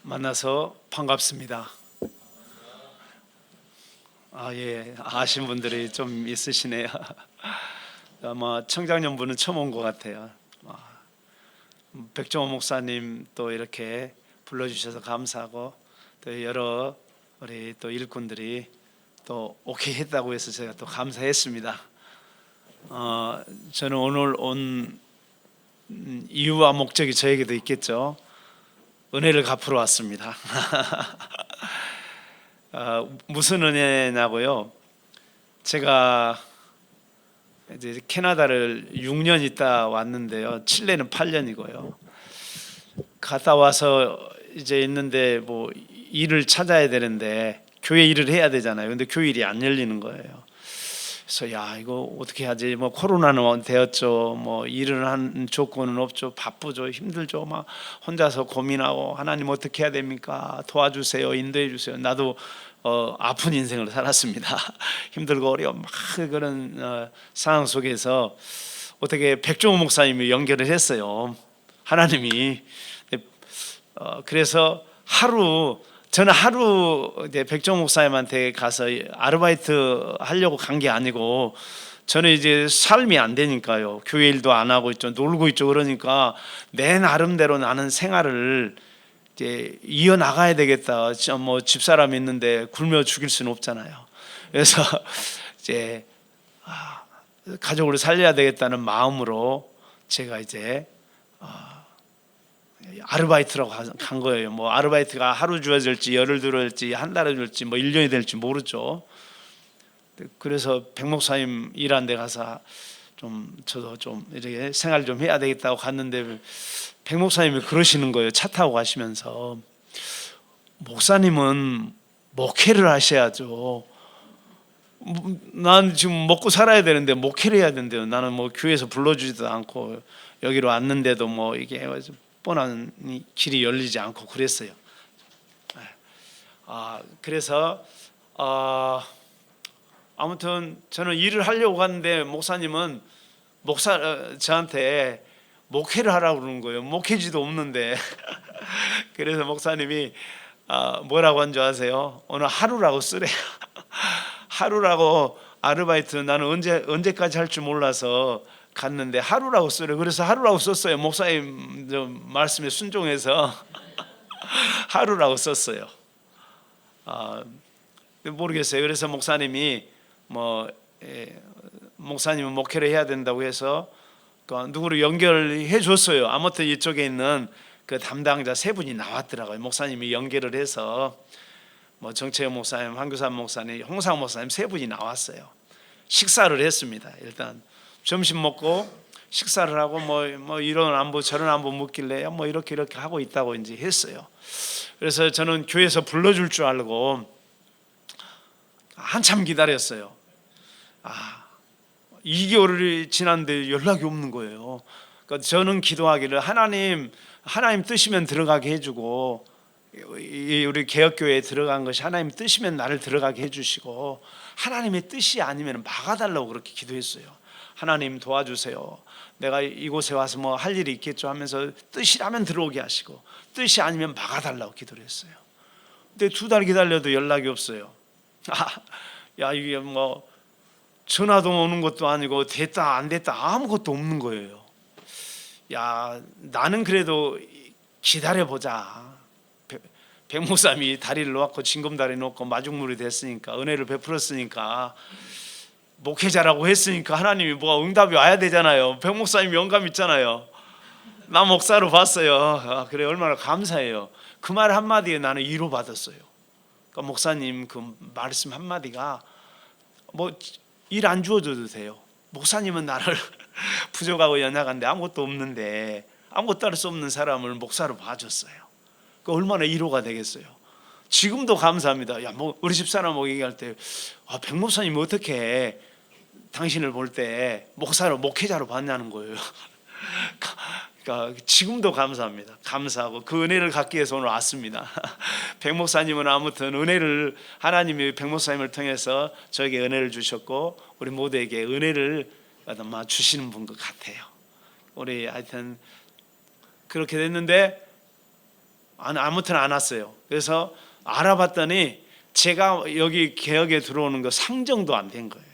만나서 반갑습니다. 예, 아신 분들이 좀 있으시네요. 아마 청장년부는 처음 온 것 같아요. 백종원 목사님 또 이렇게 불러주셔서 감사하고, 또 여러 우리 또 일꾼들이 또 오케이 했다고 해서 제가 또 감사했습니다. 저는 오늘 온 이유와 목적이 저에게도 있겠죠. 은혜를 갚으러 왔습니다. 무슨 은혜냐고요? 제가 이제 캐나다를 6년 있다 왔는데요. 칠레는 8년이고요. 갔다 와서 이제 있는데 뭐 일을 찾아야 되는데 교회 일을 해야 되잖아요. 근데 교회 일이 안 열리는 거예요. 그래서 이거 어떻게 하지? 뭐 코로나는 되었죠. 뭐 일을 한 조건은 없죠. 바쁘죠. 힘들죠. 막 혼자서 고민하고 하나님 어떻게 해야 됩니까? 도와주세요. 인도해 주세요. 나도 아픈 인생을 살았습니다. 힘들고 어려운 막 그런 상황 속에서 어떻게 백종원 목사님이 연결을 했어요. 하나님이. 그래서 저는 하루 백종원 목사님한테 가서 아르바이트 하려고 간 게 아니고, 저는 이제 삶이 안 되니까요. 교회 일도 안 하고 있죠. 놀고 있죠. 그러니까 내 나름대로 나는 생활을 이제 이어 나가야 되겠다. 뭐 집사람 있는데 굶어 죽일 수는 없잖아요. 그래서 이제 가족을 살려야 되겠다는 마음으로 제가 이제 아르바이트라고 간 거예요. 뭐 아르바이트가 하루 주어질지 열흘 들어질지 한 달에 줄지 뭐 1년이 될지 모르죠. 그래서 백 목사님 일한 데 가서 저도 좀 이렇게 생활 좀 해야 되겠다고 갔는데, 백 목사님이 그러시는 거예요. 차 타고 가시면서, 목사님은 목회를 하셔야죠. 난 지금 먹고 살아야 되는데 목회를 해야 된대요. 나는 뭐 교회에서 불러주지도 않고 여기로 왔는데도 뭐 이게 뻔한 길이 열리지 않고 그랬어요. 그래서 아무튼 저는 일을 하려고 갔는데 목사님은 저한테 목회를 하라고 그러는 거예요. 목회지도 없는데. 그래서 목사님이 뭐라고 한 줄 아세요? 오늘 하루라고 쓰래요. 하루라고. 아르바이트 나는 언제까지 할 줄 몰라서 갔는데 하루라고 쓰래. 그래서 하루라고 썼어요. 목사님 말씀에 순종해서 하루라고 썼어요. 모르겠어요. 그래서 목사님이 목사님은 목회를 해야 된다고 해서 누구를 연결해 줬어요. 아무튼 이쪽에 있는 그 담당자 세 분이 나왔더라고요. 목사님이 연결을 해서 뭐 정채영 목사님, 황교산 목사님, 홍상 목사님 세 분이 나왔어요. 식사를 했습니다. 일단 점심 먹고 식사를 하고 뭐 이런 안부 저런 안부 묻길래 뭐 이렇게 하고 있다고 이제 했어요. 그래서 저는 교회에서 불러줄 줄 알고 한참 기다렸어요. 2개월이 지났는데 연락이 없는 거예요. 그러니까 저는 기도하기를 하나님 뜻이면 들어가게 해주고, 우리 개혁교회에 들어간 것이 하나님 뜻이면 나를 들어가게 해주시고, 하나님의 뜻이 아니면 막아달라고 그렇게 기도했어요. 하나님 도와주세요. 내가 이곳에 와서 뭐 할 일이 있겠죠 하면서 뜻이라면 들어오게 하시고, 뜻이 아니면 막아달라고 기도를 했어요. 근데 2달 기다려도 연락이 없어요. 이게 뭐 전화도 오는 것도 아니고 됐다 안 됐다 아무것도 없는 거예요. 나는 그래도 기다려보자. 백 목사님이 다리를 놓고 징검다리 놓고 마중물이 됐으니까, 은혜를 베풀었으니까, 목회자라고 했으니까 하나님이 뭐가 응답이 와야 되잖아요. 백 목사님 영감 있잖아요. 나 목사로 봤어요. 그래 얼마나 감사해요. 그 말 한마디에 나는 위로받았어요. 그러니까 목사님 그 말씀 한마디가 뭐 일 안 주어줘도 돼요. 목사님은 나를 부족하고 연약한데 아무것도 없는데 아무것도 할 수 없는 사람을 목사로 봐줬어요. 그 얼마나 위로가 되겠어요. 지금도 감사합니다. 우리 집사람 얘기할 때 백 목사님 어떻게 당신을 볼 때 목회자로 봤냐는 거예요. 그러니까 지금도 감사합니다. 감사하고 그 은혜를 갖기 위해서 오늘 왔습니다. 백 목사님은 아무튼 하나님이 백 목사님을 통해서 저에게 은혜를 주셨고, 우리 모두에게 은혜를 주시는 분 것 같아요. 우리 하여튼 그렇게 됐는데 아무튼 안 왔어요. 그래서 알아봤더니 제가 여기 개혁에 들어오는 거 상정도 안 된 거예요.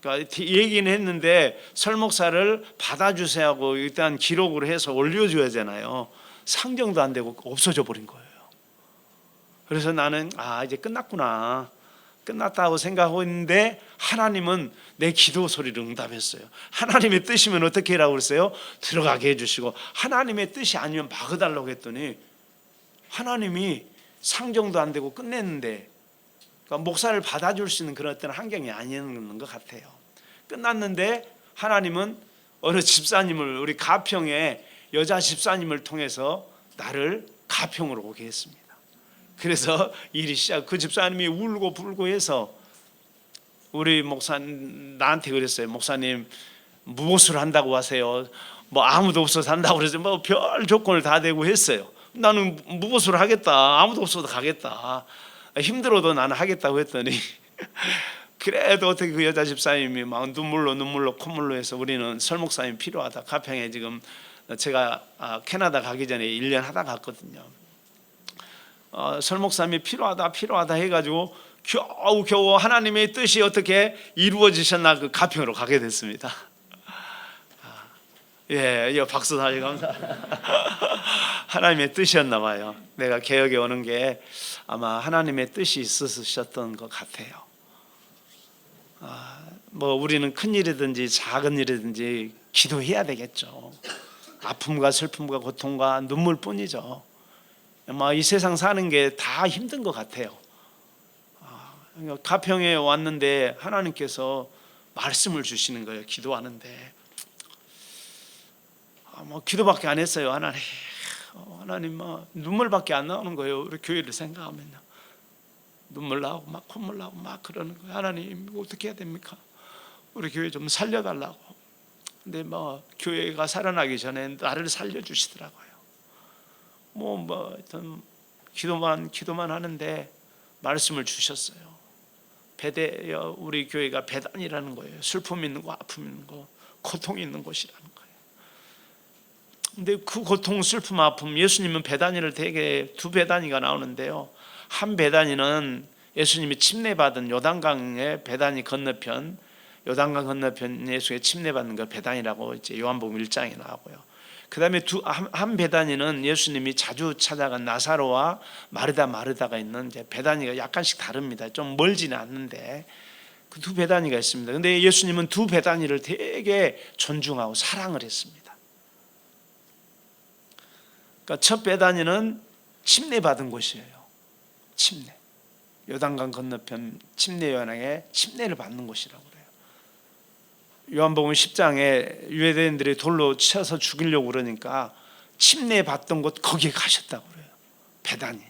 그러니까 얘기는 했는데 설 목사를 받아주세요 하고 일단 기록으로 해서 올려줘야 되잖아요. 상정도 안 되고 없어져 버린 거예요. 그래서 나는 이제 끝났구나, 끝났다고 생각하고 있는데 하나님은 내 기도 소리를 응답했어요. 하나님의 뜻이면 어떻게 하라고 그랬어요? 들어가게 해주시고, 하나님의 뜻이 아니면 막아달라고 했더니 하나님이 상정도 안 되고 끝냈는데, 그러니까 목사를 받아줄 수 있는 그런 어떤 환경이 아니었는 것 같아요. 끝났는데 하나님은 어느 집사님을, 우리 가평의 여자 집사님을 통해서 나를 가평으로 오게 했습니다. 그래서 일이 시작. 그 집사님이 울고 불고 해서 우리 목사님 나한테 그랬어요. 목사님 무보수를 한다고 하세요. 뭐 아무도 없어서 한다고 그래서 뭐 별 조건을 다 대고 했어요. 나는 무보수를 하겠다. 아무도 없어도 가겠다. 힘들어도 나는 하겠다고 했더니 그래도 어떻게 그 여자 집사님이 막 눈물로 콧물로 해서 우리는 설 목사님 필요하다. 가평에 지금 제가 캐나다 가기 전에 1년 하다 갔거든요. 설 목사님이 필요하다 해가지고 겨우 하나님의 뜻이 어떻게 이루어지셨나 그 가평으로 가게 됐습니다. 예, 박수 다시 감사. 하나님의 뜻이었나 봐요. 내가 개혁에 오는 게 아마 하나님의 뜻이 있으셨던 것 같아요. 뭐 우리는 큰 일이든지 작은 일이든지 기도해야 되겠죠. 아픔과 슬픔과 고통과 눈물뿐이죠. 이 세상 사는 게 다 힘든 것 같아요. 가평에 왔는데 하나님께서 말씀을 주시는 거예요. 기도하는데 기도밖에 안 했어요. 하나님 눈물밖에 안 나오는 거예요. 우리 교회를 생각하면요. 눈물 나오고 막 콧물 나오고 막 그러는 거예요. 하나님 어떻게 해야 됩니까? 우리 교회 좀 살려달라고. 근데 교회가 살아나기 전에 나를 살려주시더라고요. 기도만 하는데 말씀을 주셨어요. 우리 교회가 배단이라는 거예요. 슬픔 있는 거, 아픔 있는 거, 고통 있는 곳이라는 거예요. 근데 그 고통, 슬픔, 아픔, 예수님은 배단위를 대개 두 배단위가 나오는데요. 한 배단위는 예수님이 침례받은 요단강의 배단위 건너편, 요단강 건너편 예수의 침례받는 걸 배단위라고 이제 요한복음 1장에 나오고요. 그 다음에 한 배단위는 예수님이 자주 찾아간 나사로와 마르다가 있는 이제 배단위가 약간씩 다릅니다. 좀 멀지는 않는데 그 두 배단위가 있습니다. 그런데 예수님은 두 배단위를 되게 존중하고 사랑을 했습니다. 그러니까 첫 배단위는 침례받은 곳이에요. 침례. 요단강 건너편 침례 요한에 침례를 받는 곳이라고 그래요. 요한복음 10장에 유대인들이 돌로 쳐서 죽이려고 그러니까 침례 받던 곳 거기에 가셨다고 그래요. 배단위.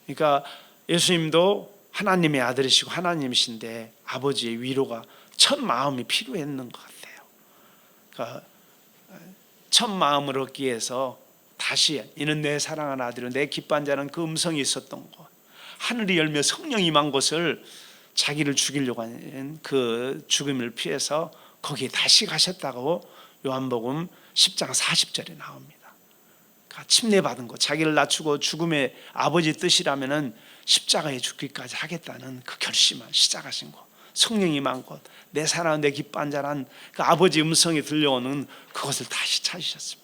그러니까 예수님도 하나님의 아들이시고 하나님이신데 아버지의 위로가 첫 마음이 필요했는 것 같아요. 그러니까 첫 마음을 얻기 위해서 다시 이는 내 사랑하는 아들은 내 기뻐한 자는 그 음성이 있었던 곳, 하늘이 열며 성령이 임한 곳을 자기를 죽이려고 하는 그 죽음을 피해서 거기에 다시 가셨다고 요한복음 10장 40절에 나옵니다. 그러니까 침례받은 곳, 자기를 낮추고 죽음의 아버지 뜻이라면은 십자가에 죽기까지 하겠다는 그 결심을 시작하신 곳, 성령이 임한 곳, 내 사랑하는 내 기뻐한 자란 그 아버지 음성이 들려오는 그것을 다시 찾으셨습니다.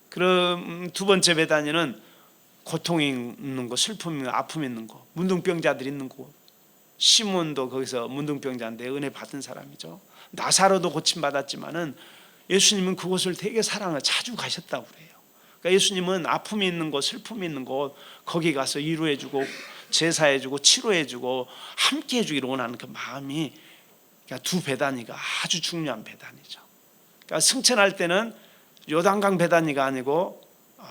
그럼 두 번째 배단위는 고통이 있는 거, 슬픔이 있는 거, 아픔이 있는 거, 문둥병자들이 있는 곳. 시몬도 거기서 문둥병자인데 은혜 받은 사람이죠. 나사로도 고침받았지만은 예수님은 그곳을 되게 사랑을 자주 가셨다고 그래요. 그러니까 예수님은 아픔이 있는 곳, 슬픔이 있는 곳, 거기 가서 위로해주고 제사해주고 치료해주고 함께 해주기를 원하는 그 마음이, 그러니까 두 배단위가 아주 중요한 배단위죠. 그러니까 승천할 때는 요단강 배단위가 아니고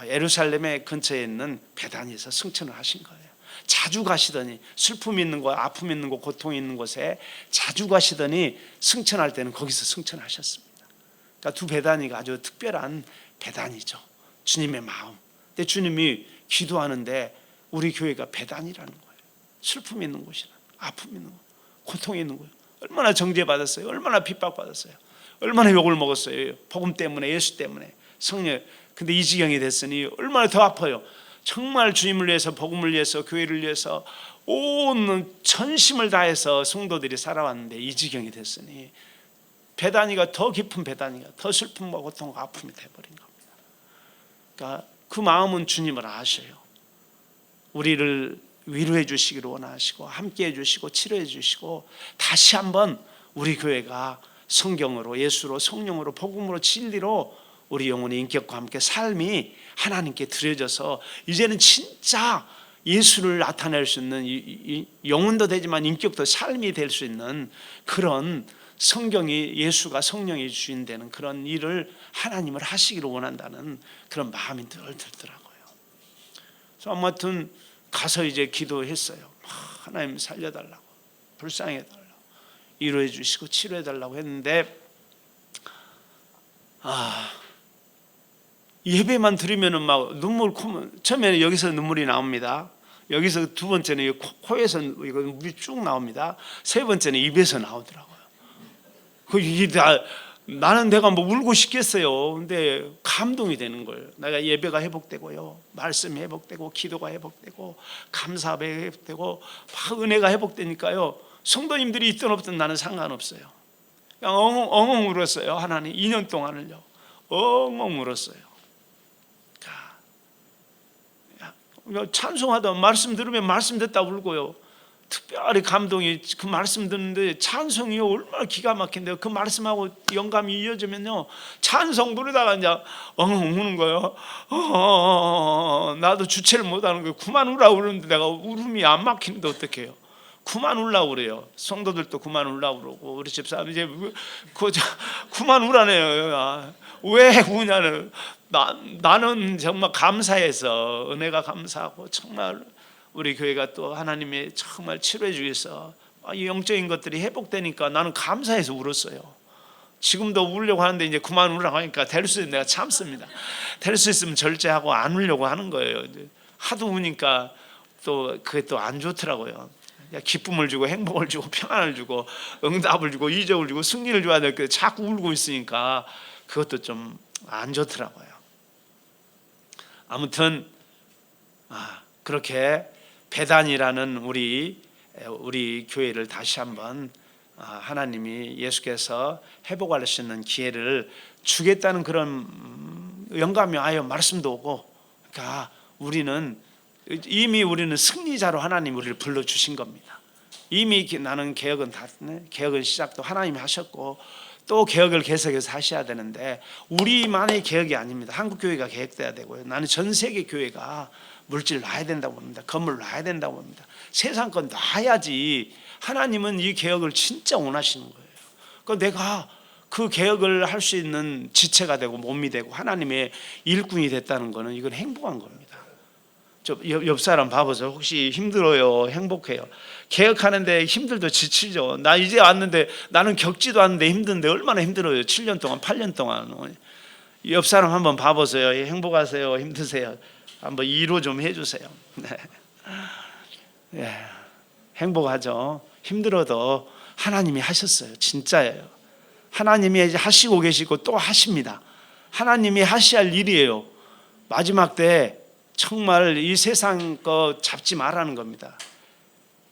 예루살렘의 근처에 있는 배단위에서 승천을 하신 거예요. 자주 가시더니 슬픔이 있는 곳, 아픔이 있는 곳, 고통이 있는 곳에 자주 가시더니 승천할 때는 거기서 승천하셨습니다. 그러니까 두 배단위가 아주 특별한 배단위죠. 주님의 마음. 근데 주님이 기도하는데 우리 교회가 배단이라는 거예요. 슬픔이 있는 곳이라, 아픔이 있는 곳, 고통이 있는 곳. 얼마나 정죄받았어요. 얼마나 핍박받았어요. 얼마나 욕을 먹었어요. 복음 때문에, 예수 때문에. 성령. 근데 이 지경이 됐으니 얼마나 더 아파요. 정말 주님을 위해서, 복음을 위해서, 교회를 위해서 온 전심을 다해서 성도들이 살아왔는데 이 지경이 됐으니 배단위가 더 깊은 배단위가 더 슬픔과 고통과 아픔이 돼버린 겁니다. 그러니까 그 마음은 주님을 아셔요. 우리를 위로해 주시기를 원하시고 함께해 주시고 치료해 주시고 다시 한번 우리 교회가 성경으로, 예수로, 성령으로, 복음으로, 진리로 우리 영혼의 인격과 함께 삶이 하나님께 드려져서 이제는 진짜 예수를 나타낼 수 있는 영혼도 되지만 인격도 삶이 될 수 있는 그런 성경이 예수가 성령의 주인 되는 그런 일을 하나님을 하시기를 원한다는 그런 마음이 늘 들더라고요. 그래서 아무튼 가서 이제 기도했어요. 하나님 살려달라고, 불쌍해달라고, 위로해 주시고 치료해달라고 했는데 예배만 드리면은 막 눈물, 처음에는 여기서 눈물이 나옵니다. 여기서 두 번째는 코에서 이거 물이 쭉 나옵니다. 세 번째는 입에서 나오더라고요. 이게 다 나는 내가 뭐 울고 싶겠어요. 근데 감동이 되는 거예요. 내가 예배가 회복되고요, 말씀이 회복되고, 기도가 회복되고, 감사가 회복되고, 막 은혜가 회복되니까요. 성도님들이 있든 없든 나는 상관없어요. 그냥 엉엉 울었어요. 하나님 2년 동안을요. 엉엉 울었어요. 찬송하다 말씀 들으면 말씀 듣다 울고요. 특별히 감동이 그 말씀 듣는데 찬송이 얼마나 기가 막힌데요. 그 말씀하고 영감이 이어지면요 찬송 부르다가 이제 엉엉 우는 거예요. 나도 주체를 못하는 거예요. 그만 울라 그러는데 내가 울음이 안 막히는데 어떡해요. 그만 울라 그래요. 성도들도 그만 울라 그러고 우리 집사람 이제 그만 우라네요. 왜 우냐는 나는 정말 감사해서 은혜가 감사하고 정말 우리 교회가 또 하나님의 정말 치료해 주셔서 이 영적인 것들이 회복되니까 나는 감사해서 울었어요. 지금도 울려고 하는데 이제 그만 울라고 하니까 될 수 있으면 내가 참습니다. 될 수 있으면 절제하고 안 울려고 하는 거예요. 하도 우니까 또 그게 또 안 좋더라고요. 기쁨을 주고 행복을 주고 평안을 주고 응답을 주고 이적을 주고 승리를 줘야 될 때 자꾸 울고 있으니까 그것도 좀 안 좋더라고요. 아무튼 그렇게 배단이라는 우리 교회를 다시 한번 하나님이 예수께서 회복할 수 있는 기회를 주겠다는 그런 영감이 와요. 말씀도 오고. 그러니까 이미 우리는 승리자로 하나님 우리를 불러주신 겁니다. 이미 나는 개혁은 시작도 하나님이 하셨고 또 개혁을 계속해서 하셔야 되는데 우리만의 개혁이 아닙니다. 한국교회가 개혁돼야 되고요. 나는 전 세계 교회가 물질 놔야 된다고 봅니다. 건물 놔야 된다고 봅니다. 세상 건 놔야지. 하나님은 이 개혁을 진짜 원하시는 거예요. 그러니까 내가 그 개혁을 할 수 있는 지체가 되고 몸이 되고 하나님의 일꾼이 됐다는 것은 이건 행복한 겁니다. 옆 사람 봐보세요. 혹시 힘들어요? 행복해요? 개혁하는데 힘들도 지치죠. 나 이제 왔는데 나는 겪지도 않는데 힘든데 얼마나 힘들어요. 7년 동안 8년 동안. 옆 사람 한번 봐보세요. 행복하세요? 힘드세요? 한번 위로 좀 해주세요. 네. 행복하죠. 힘들어도 하나님이 하셨어요. 진짜예요. 하나님이 이제 하시고 계시고 또 하십니다. 하나님이 하셔야 할 일이에요. 마지막 때 정말 이 세상 거 잡지 말라는 겁니다.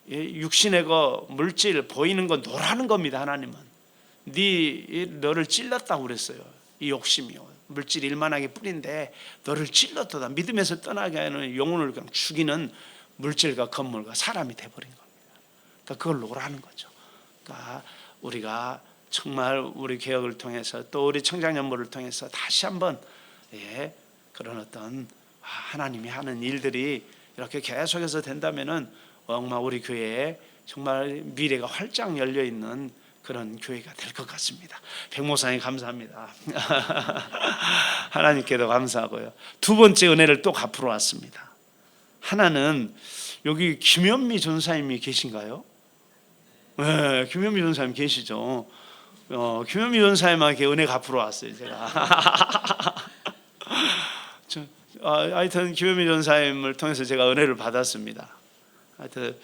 육신의 거 물질 보이는 거 놓으라는 겁니다. 하나님은 너를 찔렀다고 그랬어요. 이 욕심이요. 물질 일만하게 뿌린데 너를 찔렀다. 믿음에서 떠나게 하는 영혼을 그냥 죽이는 물질과 건물과 사람이 돼버린 겁니다. 그러니까 그걸 놓으라는 거죠. 그러니까 우리가 정말 우리 개혁을 통해서 또 우리 청장년부를 통해서 다시 한번 그런 어떤 하나님이 하는 일들이 이렇게 계속해서 된다면은 정말 우리 교회에 정말 미래가 활짝 열려 있는 그런 교회가 될 것 같습니다. 백목사님 감사합니다. 하나님께도 감사하고요. 두 번째 은혜를 또 갚으러 왔습니다. 하나는 여기 김현미 전사님이 계신가요? 네, 김현미 전사님 계시죠. 김현미 전사님에게 은혜 갚으러 왔어요. 제가. 하여튼 김현미 전사님을 통해서 제가 은혜를 받았습니다. 하여튼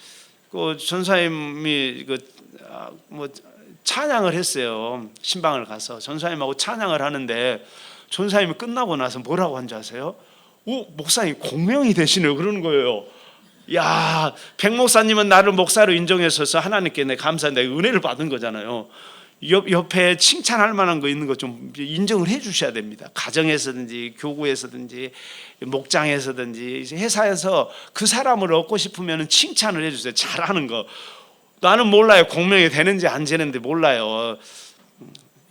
그 전사님이 찬양을 했어요. 신방을 가서 전사님하고 찬양을 하는데 전사님이 끝나고 나서 뭐라고 한 줄 아세요? 오, 목사님 공명이 되시네요. 그러는 거예요. 야, 백 목사님은 나를 목사로 인정해서 하나님께 내 감사한다, 은혜를 받은 거잖아요. 옆에 칭찬할 만한 거 있는 거 좀 인정을 해 주셔야 됩니다. 가정에서든지 교구에서든지 목장에서든지 회사에서 그 사람을 얻고 싶으면 칭찬을 해 주세요. 잘하는 거. 나는 몰라요. 공명이 되는지 안 되는지 몰라요.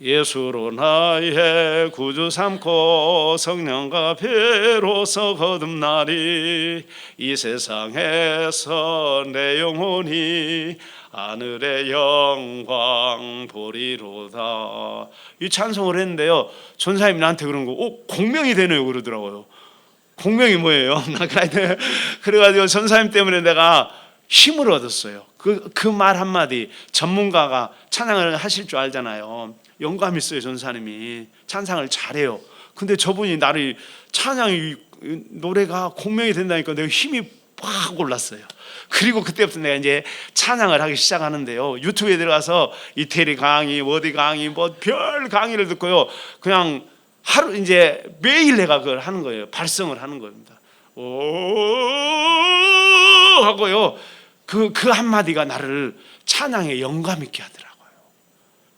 예수로 나의 구주 삼고 성령과 비로소 거듭나리. 이 세상에서 내 영혼이 하늘의 영광 보리로다. 이 찬송을 했는데요, 전사님이 나한테 그런 거, 공명이 되네요 그러더라고요. 공명이 뭐예요? 그래가지고 전사님 때문에 내가 힘을 얻었어요. 그 말 한마디. 전문가가 찬양을 하실 줄 알잖아요. 영감 있어요. 전사님이 찬양을 잘해요. 근데 저분이 나를 찬양이 노래가 공명이 된다니까 내가 힘이 팍 올랐어요. 그리고 그때부터 내가 이제 찬양을 하기 시작하는데요, 유튜브에 들어가서 이태리 강의, 어디 강의, 뭐 별 강의를 듣고요, 그냥 하루 이제 매일 내가 그걸 하는 거예요. 발성을 하는 겁니다. 오 하고요. 그 한마디가 나를 찬양에 영감 있게 하더라고요.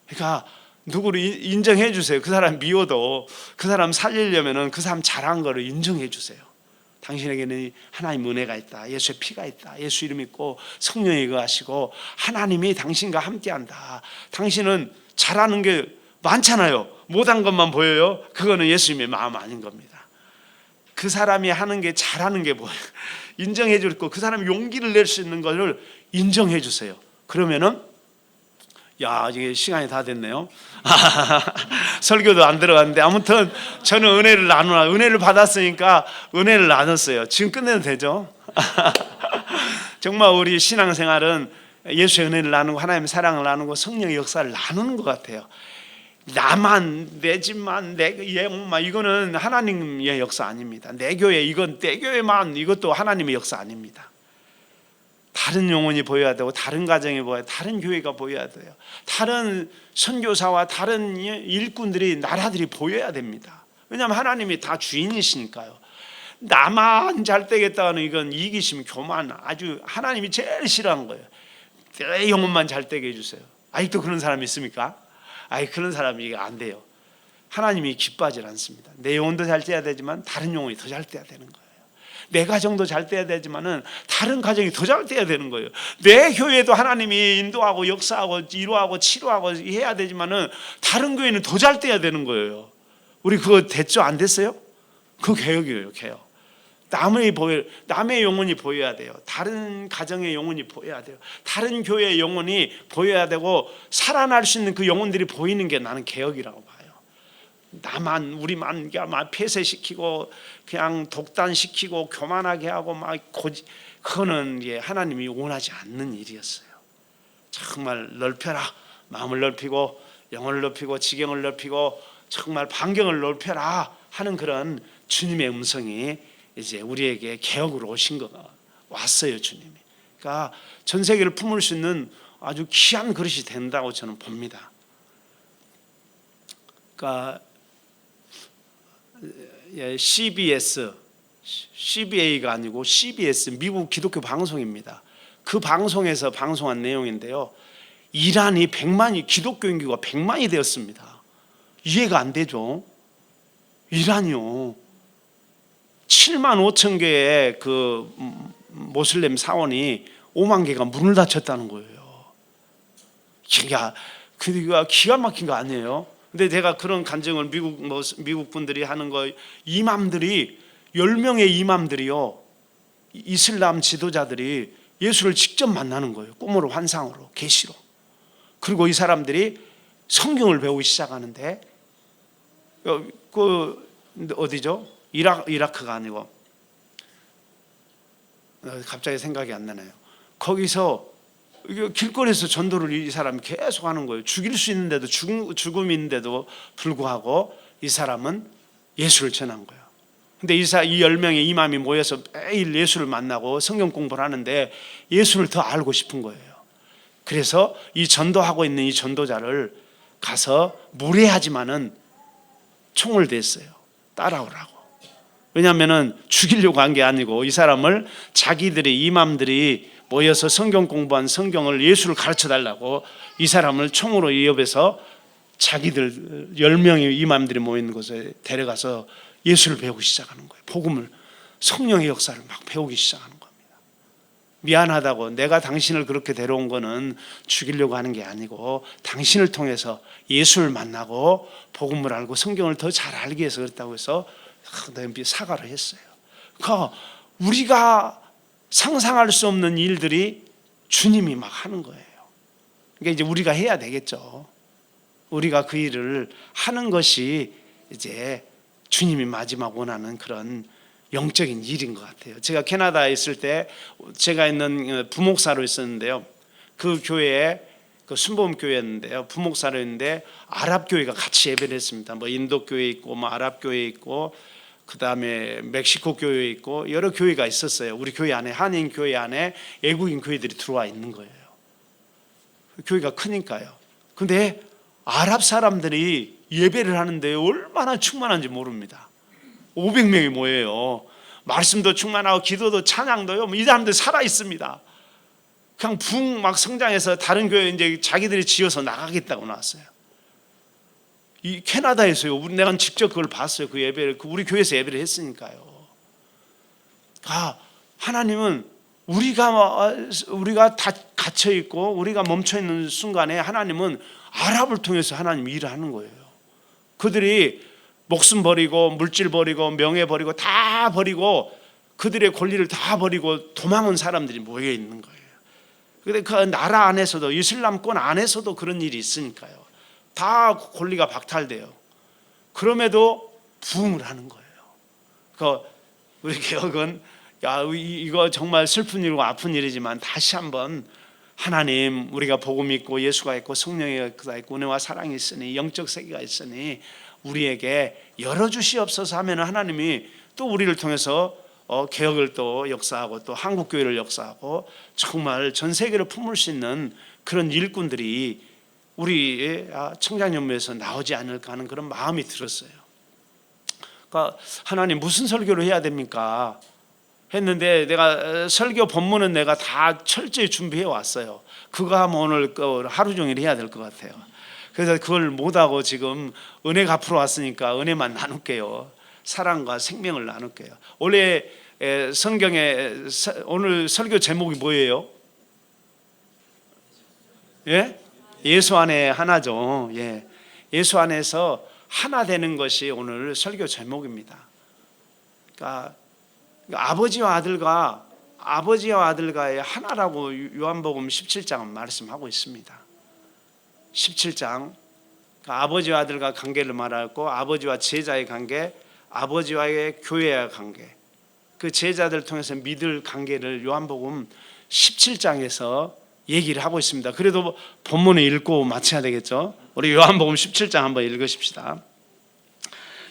그러니까 누구를 인정해 주세요. 그 사람 미워도 그 사람 살리려면은 그 사람 잘한 거를 인정해 주세요. 당신에게는 하나님 은혜가 있다, 예수의 피가 있다, 예수 이름 있고 성령이 거하시고 하나님이 당신과 함께한다. 당신은 잘하는 게 많잖아요. 못한 것만 보여요. 그거는 예수님의 마음 아닌 겁니다. 그 사람이 하는 게 잘하는 게 뭐예요? 인정해 줄 거, 그 사람이 용기를 낼 수 있는 것을 인정해 주세요. 그러면은 야, 이게 시간이 다 됐네요. 설교도 안 들어갔는데 아무튼 저는 은혜를 받았으니까 은혜를 나눴어요. 지금 끝내도 되죠? 정말 우리 신앙생활은 예수의 은혜를 나누고 하나님의 사랑을 나누고 성령의 역사를 나누는 것 같아요. 나만, 내 집만, 내 영혼만, 이거는 하나님의 역사 아닙니다. 내 교회, 이건 내 교회만, 이것도 하나님의 역사 아닙니다. 다른 영혼이 보여야 되고, 다른 가정이 보여야 돼요. 다른 교회가 보여야 돼요. 다른 선교사와 다른 일꾼들이, 나라들이 보여야 됩니다. 왜냐하면 하나님이 다 주인이시니까요. 나만 잘 되겠다는 이건 이기심, 교만, 아주 하나님이 제일 싫어하는 거예요. 내 영혼만 잘 되게 해주세요. 아직도 그런 사람이 있습니까? 그런 사람이 안 돼요. 하나님이 기뻐하지 않습니다. 내 영혼도 잘 돼야 되지만 다른 영혼이 더 잘 돼야 되는 거예요. 내 가정도 잘 돼야 되지만은 다른 가정이 더 잘 돼야 되는 거예요. 내 교회도 하나님이 인도하고 역사하고 이루하고 치료하고 해야 되지만은 다른 교회는 더 잘 돼야 되는 거예요. 우리 그거 됐죠? 안 됐어요? 그 개혁이에요, 개혁. 남의 영혼이 보여야 돼요. 다른 가정의 영혼이 보여야 돼요. 다른 교회의 영혼이 보여야 되고, 살아날 수 있는 그 영혼들이 보이는 게 나는 개혁이라고 봐요. 우리만 폐쇄시키고 그냥 독단시키고 교만하게 하고 그거는 하나님이 원하지 않는 일이었어요. 정말 넓혀라. 마음을 넓히고 영혼을 넓히고 지경을 넓히고 정말 반경을 넓혀라 하는 그런 주님의 음성이 이제 우리에게 개혁으로 오신 거가 왔어요, 주님이. 그러니까 전 세계를 품을 수 있는 아주 귀한 그릇이 된다고 저는 봅니다. 그러니까 CBA가 아니고 CBS, 미국 기독교 방송입니다. 그 방송에서 방송한 내용인데요, 이란이 기독교 인구가 100만이 되었습니다. 이해가 안 되죠? 이란이요, 7만 5천 개의 그 모슬렘 사원이 5만 개가 문을 닫혔다는 거예요. 그러니까 기가 막힌 거 아니에요? 근데 제가 그런 간증을 미국 분들이 하는 거, 이맘들이 10명의 이맘들이요, 이슬람 지도자들이 예수를 직접 만나는 거예요. 꿈으로, 환상으로, 계시로. 그리고 이 사람들이 성경을 배우기 시작하는데, 어디죠? 이라크가 아니고, 갑자기 생각이 안 나네요. 거기서 길거리에서 전도를 이 사람이 계속 하는 거예요. 죽일 수 있는데도, 죽음인데도 불구하고 이 사람은 예수를 전한 거예요. 근데 이 10명의 이맘이 모여서 매일 예수를 만나고 성경 공부를 하는데 예수를 더 알고 싶은 거예요. 그래서 이 전도하고 있는 이 전도자를 가서 무례하지만은 총을 댔어요. 따라오라고. 왜냐하면 죽이려고 한 게 아니고 이 사람을 자기들의 이맘들이 모여서 성경 공부한 성경을 예수를 가르쳐 달라고 이 사람을 총으로 위협해서 자기들 10명의 이맘들이 모이는 곳에 데려가서 예수를 배우기 시작하는 거예요. 복음을, 성령의 역사를 막 배우기 시작하는 겁니다. 미안하다고, 내가 당신을 그렇게 데려온 거는 죽이려고 하는 게 아니고 당신을 통해서 예수를 만나고 복음을 알고 성경을 더 잘 알기 위해서 그랬다고 해서 사과를 했어요. 그러니까 우리가 상상할 수 없는 일들이 주님이 막 하는 거예요. 그러니까 이제 우리가 해야 되겠죠. 우리가 그 일을 하는 것이 이제 주님이 마지막 원하는 그런 영적인 일인 것 같아요. 제가 캐나다에 있을 때 제가 있는 부목사로 있었는데요. 그 교회에 그 순복음 교회였는데요. 부목사로 있는데 아랍 교회가 같이 예배를 했습니다. 뭐 인도 교회 있고 뭐 아랍 교회 있고 그다음에 멕시코 교회 있고 여러 교회가 있었어요. 우리 교회 안에 한인 교회 안에 외국인 교회들이 들어와 있는 거예요. 교회가 크니까요. 근데 아랍 사람들이 예배를 하는데 얼마나 충만한지 모릅니다. 500명이 모여요. 말씀도 충만하고 기도도 찬양도요. 이 사람들 살아 있습니다. 그냥 붕 막 성장해서 다른 교회 이제 자기들이 지어서 나가겠다고 나왔어요. 이 캐나다에서요. 내가 직접 그걸 봤어요. 그 예배를 우리 교회에서 예배를 했으니까요. 하나님은 우리가 다 갇혀 있고 우리가 멈춰 있는 순간에 하나님은 아랍을 통해서 하나님 일을 하는 거예요. 그들이 목숨 버리고 물질 버리고 명예 버리고 다 버리고 그들의 권리를 다 버리고 도망온 사람들이 모여 있는 거예요. 그런데 그 나라 안에서도 이슬람권 안에서도 그런 일이 있으니까요. 다 권리가 박탈돼요. 그럼에도 부흥을 하는 거예요. 그 우리 개혁은 이거 정말 슬픈 일이고 아픈 일이지만 다시 한번 하나님, 우리가 복음 믿고 예수가 있고 성령의 역사가 있고 은혜와 사랑이 있으니 영적 세계가 있으니 우리에게 열어주시옵소서 하면 하나님이 또 우리를 통해서 개혁을 또 역사하고 또 한국교회를 역사하고 정말 전 세계를 품을 수 있는 그런 일꾼들이 우리 청장연무에서 나오지 않을까 하는 그런 마음이 들었어요. 그러니까 하나님 무슨 설교를 해야 됩니까? 했는데 내가 설교 본문은 내가 다 철저히 준비해 왔어요. 그거 하면 오늘 하루 종일 해야 될 것 같아요. 그래서 그걸 못하고 지금 은혜 갚으러 왔으니까 은혜만 나눌게요. 사랑과 생명을 나눌게요. 원래 성경에 오늘 설교 제목이 뭐예요? 예? 예수 안에 하나죠. 예. 예수 안에서 하나 되는 것이 오늘 설교 제목입니다. 그러니까 아버지와 아들과의 하나라고 요한복음 17장은 말씀하고 있습니다. 17장 아버지와 아들과 관계를 말하고 아버지와 제자의 관계, 아버지와의 교회의 관계, 그 제자들 통해서 믿을 관계를 요한복음 17장에서 얘기를 하고 있습니다. 그래도 본문을 읽고 마쳐야 되겠죠. 우리 요한복음 17장 한번 읽으십시다.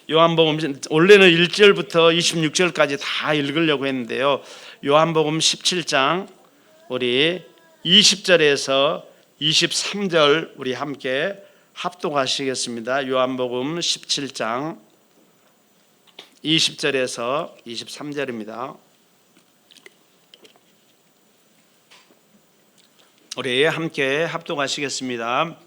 요한복음 원래는 1절부터 26절까지 다 읽으려고 했는데요. 요한복음 17장 우리 20절에서 23절 우리 함께 합독하시겠습니다. 요한복음 17장 20절에서 23절입니다. 우리 함께 합독하시겠습니다.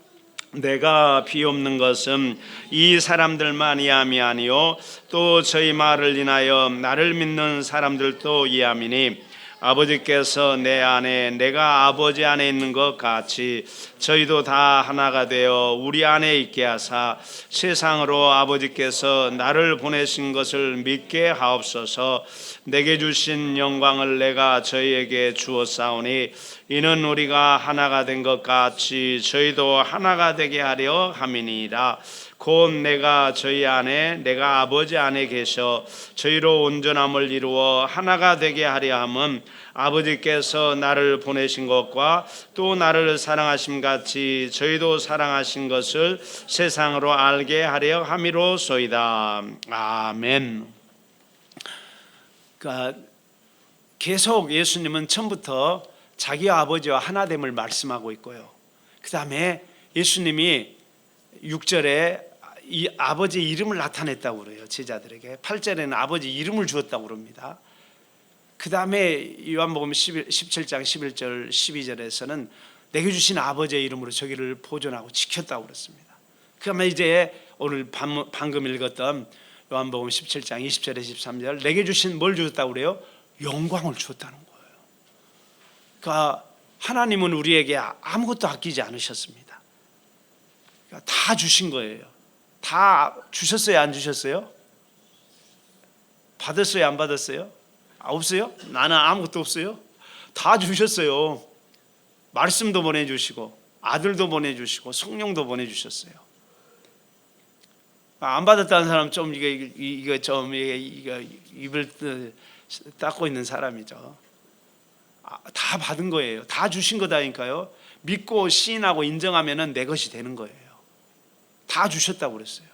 내가 비옵는 것은 이 사람들만이 아니요 또 저희 말을 인하여 나를 믿는 사람들도 이함이니 아버지께서 내 안에 내가 아버지 안에 있는 것 같이 저희도 다 하나가 되어 우리 안에 있게 하사 세상으로 아버지께서 나를 보내신 것을 믿게 하옵소서. 내게 주신 영광을 내가 저희에게 주었사오니 이는 우리가 하나가 된 것 같이 저희도 하나가 되게 하려 함이니이다. 곧 내가 저희 안에 내가 아버지 안에 계셔 저희로 온전함을 이루어 하나가 되게 하려 함은 아버지께서 나를 보내신 것과 또 나를 사랑하심 같이 저희도 사랑하신 것을 세상으로 알게 하려 함이로소이다. 아멘. 그러니까 계속 예수님은 처음부터 자기 아버지와 하나됨을 말씀하고 있고요. 그 다음에 예수님이 6절에 이 아버지의 이름을 나타냈다고 그래요. 제자들에게 8절에는 아버지 이름을 주었다고 그럽니다. 그 다음에 요한복음 17장 11절 12절에서는 내게 주신 아버지의 이름으로 저기를 보존하고 지켰다고 그랬습니다. 그 다음에 이제 오늘 방금 읽었던 요한복음 17장 20절에 23절 내게 주신 뭘 주었다고 그래요? 영광을 주었다는 거예요. 그러니까 하나님은 우리에게 아무것도 아끼지 않으셨습니다. 그러니까 다 주신 거예요. 다 주셨어요? 안 주셨어요? 받았어요? 안 받았어요? 없어요? 나는 아무것도 없어요? 다 주셨어요. 말씀도 보내주시고 아들도 보내주시고 성령도 보내주셨어요. 안 받았다는 사람 좀 이거 입을 닦고 있는 사람이죠. 다 받은 거예요. 다 주신 거다니까요. 믿고 시인하고 인정하면은 내 것이 되는 거예요. 다 주셨다고 그랬어요.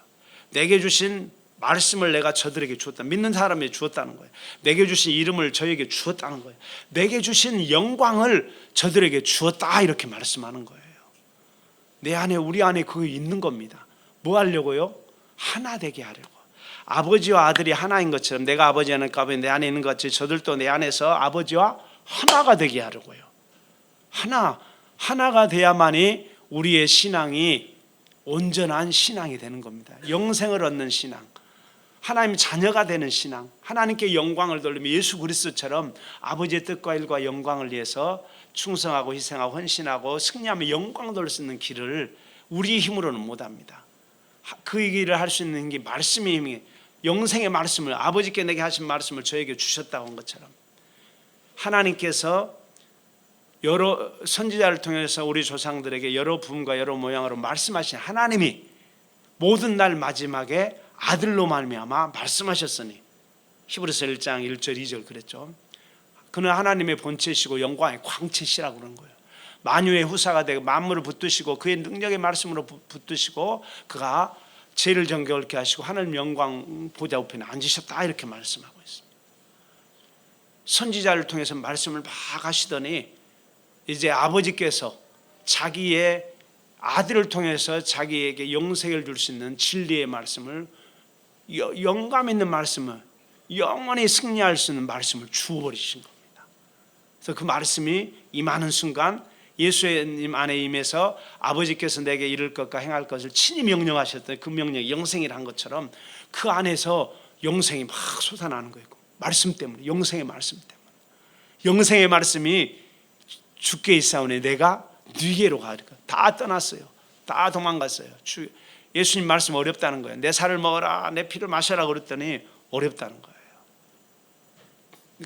내게 주신 말씀을 내가 저들에게 주었다. 믿는 사람에게 주었다는 거예요. 내게 주신 이름을 저에게 주었다는 거예요. 내게 주신 영광을 저들에게 주었다 이렇게 말씀하는 거예요. 내 안에 우리 안에 그거 있는 겁니다. 뭐 하려고요? 하나 되게 하려고. 아버지와 아들이 하나인 것처럼 내가 아버지 안에 가면 내 안에 있는 것 같이 저들도 내 안에서 아버지와 하나가 되게 하려고요. 하나가 돼야만이 우리의 신앙이 온전한 신앙이 되는 겁니다. 영생을 얻는 신앙, 하나님의 자녀가 되는 신앙, 하나님께 영광을 돌리며 예수 그리스도처럼 아버지의 뜻과 일과 영광을 위해서 충성하고 희생하고 헌신하고 승리하며 영광을 돌릴 수 있는 길을 우리 힘으로는 못합니다. 그 길을 할 수 있는 게 말씀의 힘이, 영생의 말씀을, 아버지께 내게 하신 말씀을 저에게 주셨다고 한 것처럼 하나님께서 여러 선지자를 통해서 우리 조상들에게 여러 부분과 여러 모양으로 말씀하신 하나님이 모든 날 마지막에 아들로 말미암아 말씀하셨으니, 히브리서 1장 1절 2절 그랬죠. 그는 하나님의 본체시고 영광의 광채시라고 그런 거예요. 만유의 후사가 되고 만물을 붙드시고 그의 능력의 말씀으로 붙드시고 그가 죄를 정결케 하시고 하늘 영광 보좌 우편에 앉으셨다 이렇게 말씀하고 있습니다. 선지자를 통해서 말씀을 막 하시더니 이제 아버지께서 자기의 아들을 통해서 자기에게 영생을 줄 수 있는 진리의 말씀을, 영감 있는 말씀을, 영원히 승리할 수 있는 말씀을 주어버리신 겁니다. 그래서 그 말씀이 임하는 순간 예수님 안에 임해서 아버지께서 내게 이룰 것과 행할 것을 친히 명령하셨던 그 명령이 영생이란 것처럼 그 안에서 영생이 막 솟아나는 거예요. 말씀 때문에, 영생의 말씀 때문에. 영생의 말씀이 주께 있사오니 내가 네게로 가리까. 다 떠났어요. 다 도망갔어요. 예수님 말씀 어렵다는 거예요. 내 살을 먹어라, 내 피를 마셔라 그랬더니 어렵다는 거예요.